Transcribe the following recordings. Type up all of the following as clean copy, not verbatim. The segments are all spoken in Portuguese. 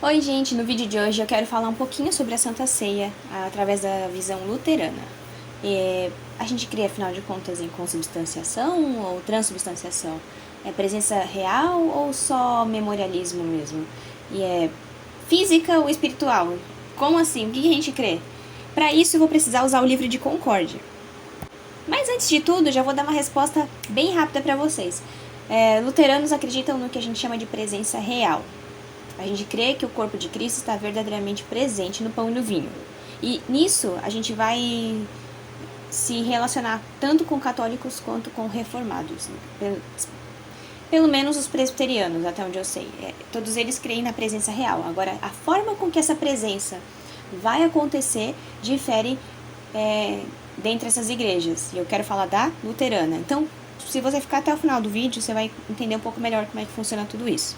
Oi, gente! No vídeo de hoje eu quero falar um pouquinho sobre a Santa Ceia através da visão luterana. A gente crê, afinal de contas, em consubstanciação ou transubstanciação? É presença real ou só memorialismo mesmo? E é física ou espiritual? Como assim? O que a gente crê? Para isso eu vou precisar usar o livro de Concórdia. Mas antes de tudo, já vou dar uma resposta bem rápida para vocês. Luteranos acreditam no que a gente chama de presença real. A gente crê que o corpo de Cristo está verdadeiramente presente no pão e no vinho. E nisso a gente vai se relacionar tanto com católicos quanto com reformados. Pelo menos os presbiterianos, até onde eu sei. Todos eles creem na presença real. Agora, a forma com que essa presença vai acontecer difere dentre essas igrejas. E eu quero falar da luterana. Então, se você ficar até o final do vídeo, você vai entender um pouco melhor como é que funciona tudo isso.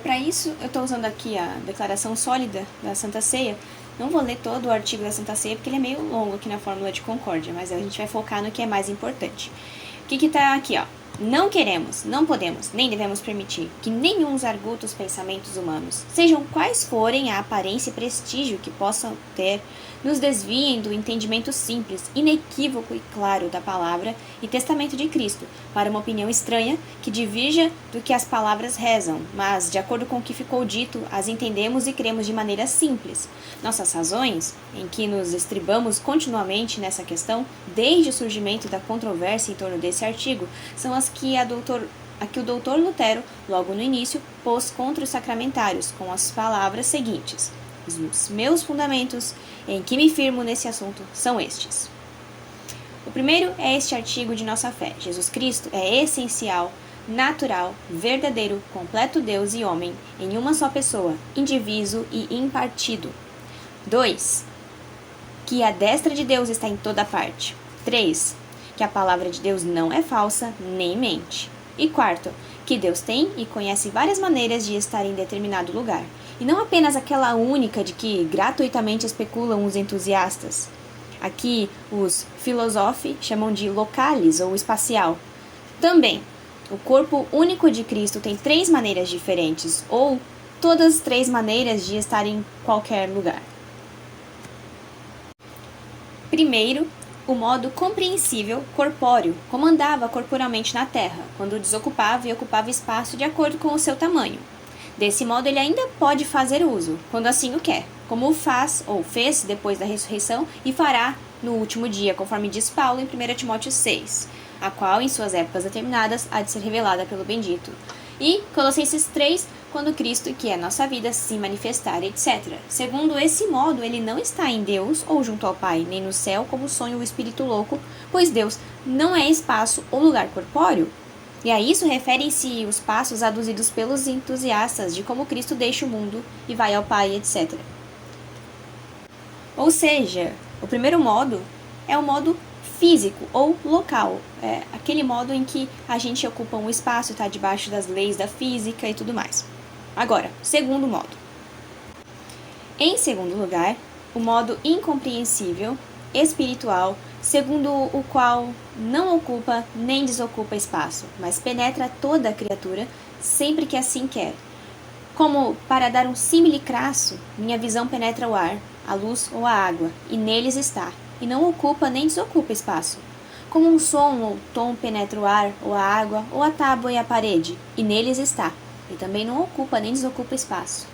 Para isso, eu estou usando aqui a declaração sólida da Santa Ceia. Não vou ler todo o artigo da Santa Ceia, porque ele é meio longo aqui na Fórmula de Concórdia, mas a gente vai focar no que é mais importante. O que está aqui, ó? Não queremos, não podemos, nem devemos permitir que nenhum argutos pensamentos humanos, sejam quais forem a aparência e prestígio que possam ter, nos desviem do entendimento simples, inequívoco e claro da palavra e testamento de Cristo, para uma opinião estranha que divirja do que as palavras rezam, mas, de acordo com o que ficou dito, as entendemos e cremos de maneira simples. Nossas razões, em que nos estribamos continuamente nessa questão, desde o surgimento da controvérsia em torno desse artigo, são as que o doutor Lutero, logo no início, pôs contra os sacramentários, com as palavras seguintes: os meus fundamentos, em que me firmo nesse assunto, são estes. O primeiro é este artigo de nossa fé. Jesus Cristo é essencial, natural, verdadeiro, completo Deus e homem, em uma só pessoa, indiviso e impartido. 2. Que a destra de Deus está em toda parte. 3. Que a palavra de Deus não é falsa, nem mente. E 4. Que Deus tem e conhece várias maneiras de estar em determinado lugar, e não apenas aquela única de que gratuitamente especulam os entusiastas. Aqui, os filósofos chamam de localis ou espacial. Também, o corpo único de Cristo tem 3 maneiras diferentes, ou todas 3 maneiras de estar em qualquer lugar. Primeiro, o modo compreensível corpóreo comandava corporalmente na terra, quando desocupava e ocupava espaço de acordo com o seu tamanho. Desse modo, ele ainda pode fazer uso, quando assim o quer, como o faz ou fez depois da ressurreição e fará no último dia, conforme diz Paulo em 1 Timóteo 6, a qual, em suas épocas determinadas, há de ser revelada pelo bendito. E Colossenses 3, quando Cristo, que é nossa vida, se manifestar, etc. Segundo esse modo, ele não está em Deus ou junto ao Pai, nem no céu, como sonha o espírito louco, pois Deus não é espaço ou lugar corpóreo. E a isso referem-se os passos aduzidos pelos entusiastas de como Cristo deixa o mundo e vai ao Pai, etc. Ou seja, o primeiro modo é o modo físico ou local, aquele modo em que a gente ocupa um espaço, está debaixo das leis da física e tudo mais. Agora, segundo modo. Em segundo lugar, o modo incompreensível, espiritual, segundo o qual não ocupa nem desocupa espaço, mas penetra toda a criatura sempre que assim quer. Como, para dar um símile crasso, minha visão penetra o ar, a luz ou a água, e neles está, e não ocupa nem desocupa espaço. Como um som ou tom penetra o ar, ou a água, ou a tábua e a parede, e neles está, e também não ocupa nem desocupa espaço.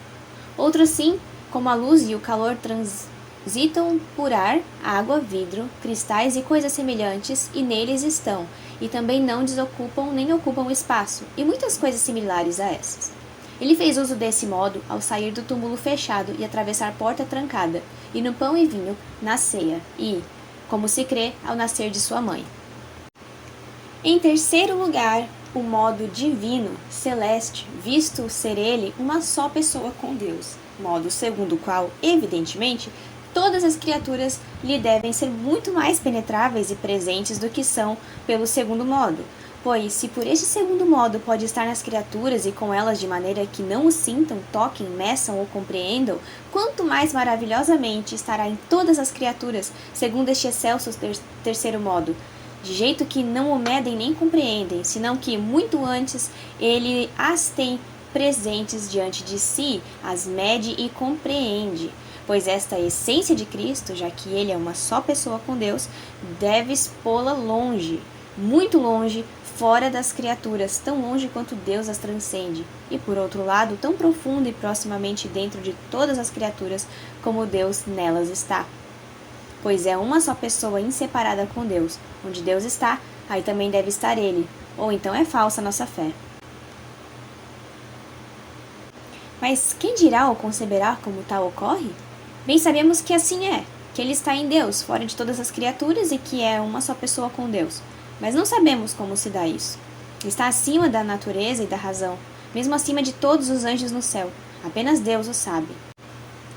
Outro assim, como a luz e o calor transitam por ar, água, vidro, cristais e coisas semelhantes, e neles estão, e também não desocupam nem ocupam espaço, e muitas coisas similares a essas. Ele fez uso desse modo ao sair do túmulo fechado e atravessar porta trancada, e no pão e vinho, na ceia, e, como se crê, ao nascer de sua mãe. Em terceiro lugar, o modo divino, celeste, visto ser ele uma só pessoa com Deus, modo segundo o qual, evidentemente, todas as criaturas lhe devem ser muito mais penetráveis e presentes do que são pelo segundo modo, pois se por este segundo modo pode estar nas criaturas e com elas de maneira que não o sintam, toquem, meçam ou compreendam, quanto mais maravilhosamente estará em todas as criaturas, segundo este excelso terceiro modo, de jeito que não o medem nem compreendem, senão que, muito antes, ele as tem presentes diante de si, as mede e compreende. Pois esta essência de Cristo, já que ele é uma só pessoa com Deus, deve expô-la longe, muito longe, fora das criaturas, tão longe quanto Deus as transcende, e por outro lado, tão profundo e proximamente dentro de todas as criaturas, como Deus nelas está. Pois é uma só pessoa inseparada com Deus. Onde Deus está, aí também deve estar ele. Ou então é falsa a nossa fé. Mas quem dirá ou conceberá como tal ocorre? Bem sabemos que assim é, que ele está em Deus, fora de todas as criaturas e que é uma só pessoa com Deus. Mas não sabemos como se dá isso. Ele está acima da natureza e da razão, mesmo acima de todos os anjos no céu. Apenas Deus o sabe.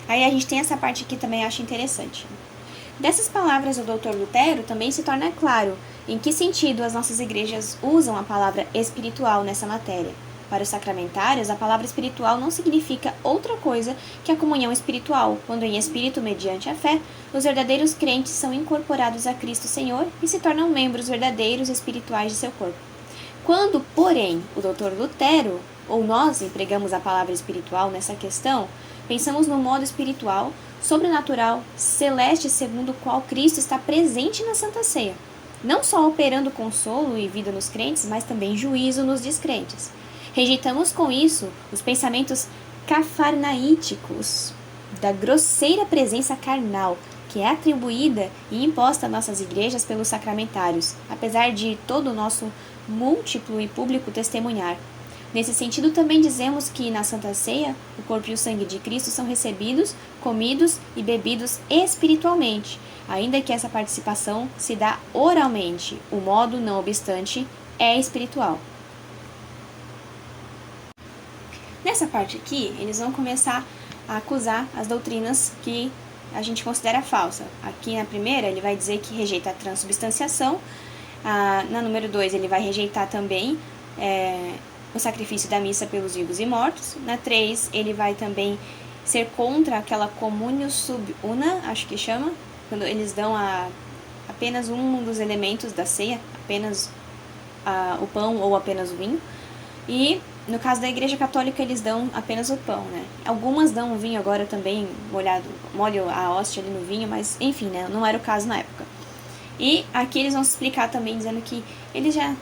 Aí a gente tem essa parte aqui também, acho interessante. Dessas palavras, o Dr. Lutero também se torna claro em que sentido as nossas igrejas usam a palavra espiritual nessa matéria. Para os sacramentários, a palavra espiritual não significa outra coisa que a comunhão espiritual, quando em espírito, mediante a fé, os verdadeiros crentes são incorporados a Cristo Senhor e se tornam membros verdadeiros espirituais de seu corpo. Quando, porém, o Dr. Lutero, ou nós empregamos a palavra espiritual nessa questão, pensamos no modo espiritual, sobrenatural, celeste, segundo o qual Cristo está presente na Santa Ceia, não só operando consolo e vida nos crentes, mas também juízo nos descrentes. Rejeitamos com isso os pensamentos cafarnaíticos da grosseira presença carnal, que é atribuída e imposta a nossas igrejas pelos sacramentários, apesar de todo o nosso múltiplo e público testemunhar. Nesse sentido, também dizemos que na Santa Ceia, o corpo e o sangue de Cristo são recebidos, comidos e bebidos espiritualmente, ainda que essa participação se dá oralmente. O modo, não obstante, é espiritual. Nessa parte aqui, eles vão começar a acusar as doutrinas que a gente considera falsa. Aqui na primeira, ele vai dizer que rejeita a transubstanciação. Na número 2, ele vai rejeitar também o sacrifício da missa pelos vivos e mortos. Na 3, ele vai também ser contra aquela communio sub una, acho que chama, quando eles dão apenas um dos elementos da ceia, apenas o pão ou apenas o vinho. E no caso da Igreja Católica, eles dão apenas o pão, né? Algumas dão o vinho agora também, molham a hóstia ali no vinho, mas enfim, né? Não era o caso na época. E aqui eles vão explicar também, dizendo que eles já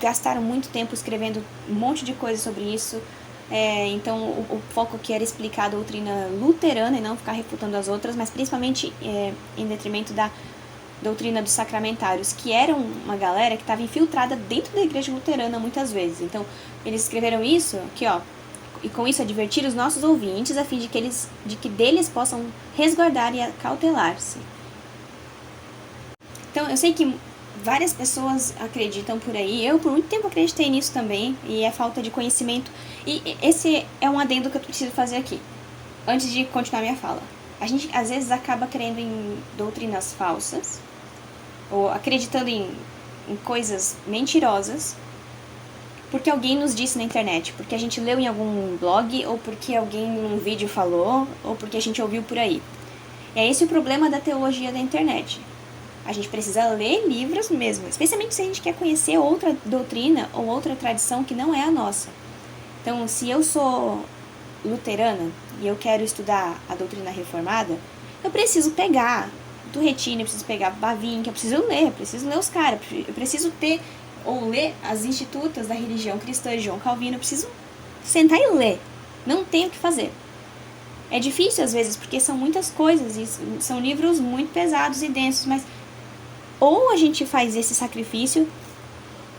gastaram muito tempo escrevendo um monte de coisa sobre isso. Então o foco aqui era explicar a doutrina luterana e não ficar refutando as outras, mas principalmente em detrimento da doutrina dos sacramentários, que era uma galera que estava infiltrada dentro da igreja luterana muitas vezes. Então, eles escreveram isso aqui, ó, e com isso advertir os nossos ouvintes a fim de que deles possam resguardar e acautelar-se. Então, eu sei que várias pessoas acreditam por aí, eu por muito tempo acreditei nisso também, e é falta de conhecimento. E esse é um adendo que eu preciso fazer aqui, antes de continuar minha fala. A gente, às vezes, acaba crendo em doutrinas falsas, ou acreditando em coisas mentirosas, porque alguém nos disse na internet, porque a gente leu em algum blog, ou porque alguém num vídeo falou, ou porque a gente ouviu por aí. É esse o problema da teologia da internet. A gente precisa ler livros mesmo, especialmente se a gente quer conhecer outra doutrina ou outra tradição que não é a nossa. Então, se eu sou luterana e eu quero estudar a doutrina reformada, eu preciso pegar Turretini, eu preciso pegar Bavinck, eu preciso ler os caras, eu preciso ter, ou ler as institutas da religião cristã de João Calvino, eu preciso sentar e ler, não tenho o que fazer. É difícil às vezes, porque são muitas coisas, e são livros muito pesados e densos, mas ou a gente faz esse sacrifício,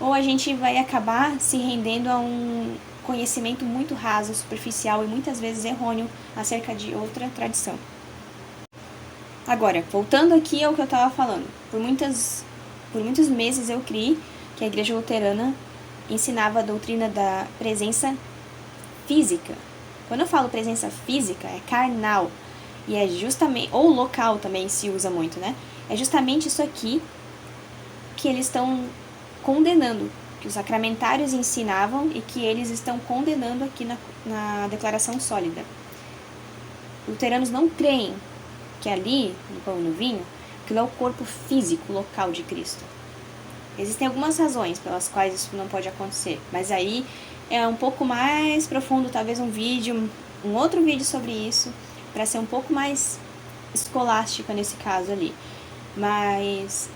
ou a gente vai acabar se rendendo a um conhecimento muito raso, superficial e muitas vezes errôneo acerca de outra tradição. Agora, voltando aqui ao que eu estava falando, por muitos meses eu criei que a Igreja Luterana ensinava a doutrina da presença física. Quando eu falo presença física, é carnal, e é justamente, ou local também se usa muito, né? É justamente isso aqui que eles estão condenando, que os sacramentários ensinavam e que eles estão condenando aqui na declaração sólida. Luteranos não creem que ali, no pão e no vinho, aquilo é o corpo físico local de Cristo. Existem algumas razões pelas quais isso não pode acontecer, mas aí é um pouco mais profundo, talvez um outro vídeo sobre isso, para ser um pouco mais escolástica nesse caso ali. Mas,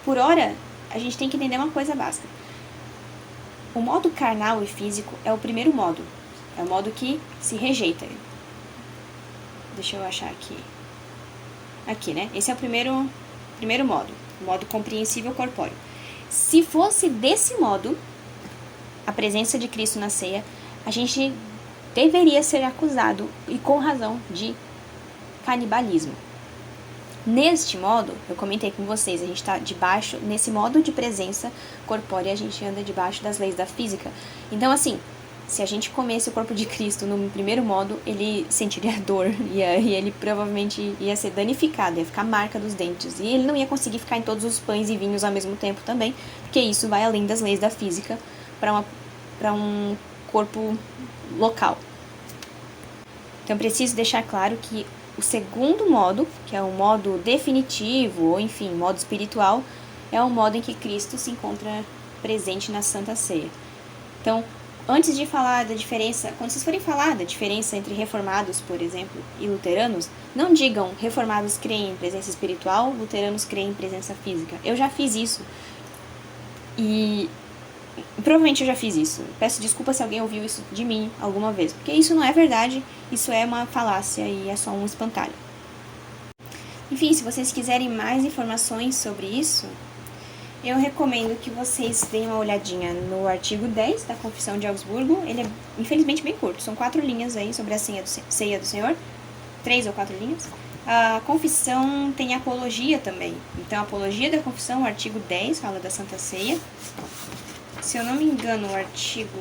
por hora, a gente tem que entender uma coisa básica. O modo carnal e físico é o primeiro modo. É o modo que se rejeita. Deixa eu achar aqui. Aqui, né? Esse é o primeiro modo. O modo compreensível corpóreo. Se fosse desse modo, a presença de Cristo na ceia, a gente deveria ser acusado, e com razão, de canibalismo. Neste modo, eu comentei com vocês, a gente está debaixo, nesse modo de presença corpórea, a gente anda debaixo das leis da física. Então, assim, se a gente comesse o corpo de Cristo no primeiro modo, ele sentiria dor, e ele provavelmente ia ser danificado, ia ficar marca dos dentes, e ele não ia conseguir ficar em todos os pães e vinhos ao mesmo tempo também, porque isso vai além das leis da física para um corpo local. Então, preciso deixar claro que o segundo modo, que é o modo definitivo, ou enfim, modo espiritual, é o modo em que Cristo se encontra presente na Santa Ceia. Então, antes de falar da diferença, quando vocês forem falar da diferença entre reformados, por exemplo, e luteranos, não digam reformados creem em presença espiritual, luteranos creem em presença física. Eu já fiz isso. E provavelmente eu já fiz isso. Peço desculpa se alguém ouviu isso de mim alguma vez, porque isso não é verdade, isso é uma falácia e é só um espantalho. Enfim, se vocês quiserem mais informações sobre isso, eu recomendo que vocês deem uma olhadinha no artigo 10 da Confissão de Augsburgo. Ele é, infelizmente, bem curto, são 4 linhas aí sobre a ceia do Senhor, 3 ou 4 linhas. A confissão tem apologia também, então a apologia da confissão, o artigo 10, fala da Santa Ceia. Se eu não me engano, o artigo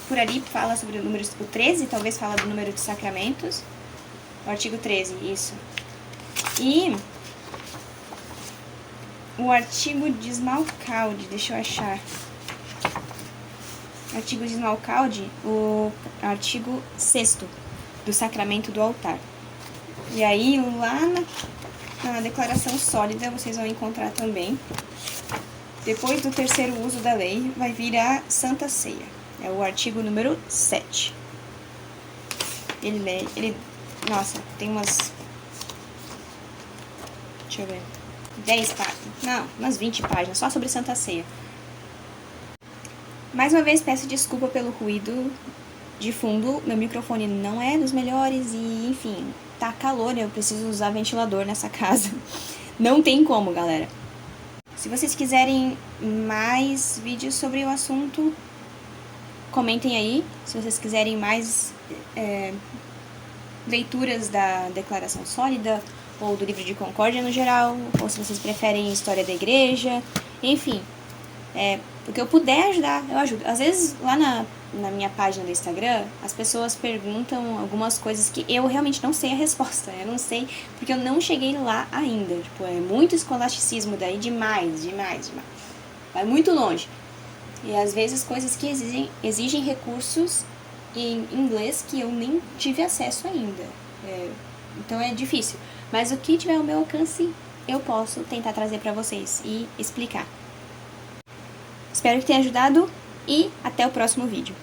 por ali fala sobre o número 13, talvez fala do número de sacramentos. O artigo 13, isso. E o artigo de Smalcalde, deixa eu achar. Artigo de Smalcalde, o artigo 6º do sacramento do altar. E aí, lá na declaração sólida, vocês vão encontrar também. Depois do terceiro uso da lei, vai vir a Santa Ceia. É o artigo número 7. Nossa, tem umas... Deixa eu ver. 10 páginas. Não, umas 20 páginas, só sobre Santa Ceia. Mais uma vez, peço desculpa pelo ruído de fundo. Meu microfone não é dos melhores e, enfim, tá calor, eu preciso usar ventilador nessa casa. Não tem como, galera. Se vocês quiserem mais vídeos sobre o assunto, comentem aí. Se vocês quiserem mais leituras da Declaração Sólida, ou do Livro de Concórdia no geral, ou se vocês preferem História da Igreja, enfim. O que eu puder ajudar, eu ajudo. Às vezes, lá na minha página do Instagram, as pessoas perguntam algumas coisas que eu realmente não sei a resposta. Eu não sei, porque eu não cheguei lá ainda. Tipo, é muito escolasticismo daí, demais. Vai muito longe. E às vezes coisas que exigem recursos em inglês que eu nem tive acesso ainda. Então é difícil. Mas o que tiver ao meu alcance, eu posso tentar trazer para vocês e explicar. Espero que tenha ajudado e até o próximo vídeo.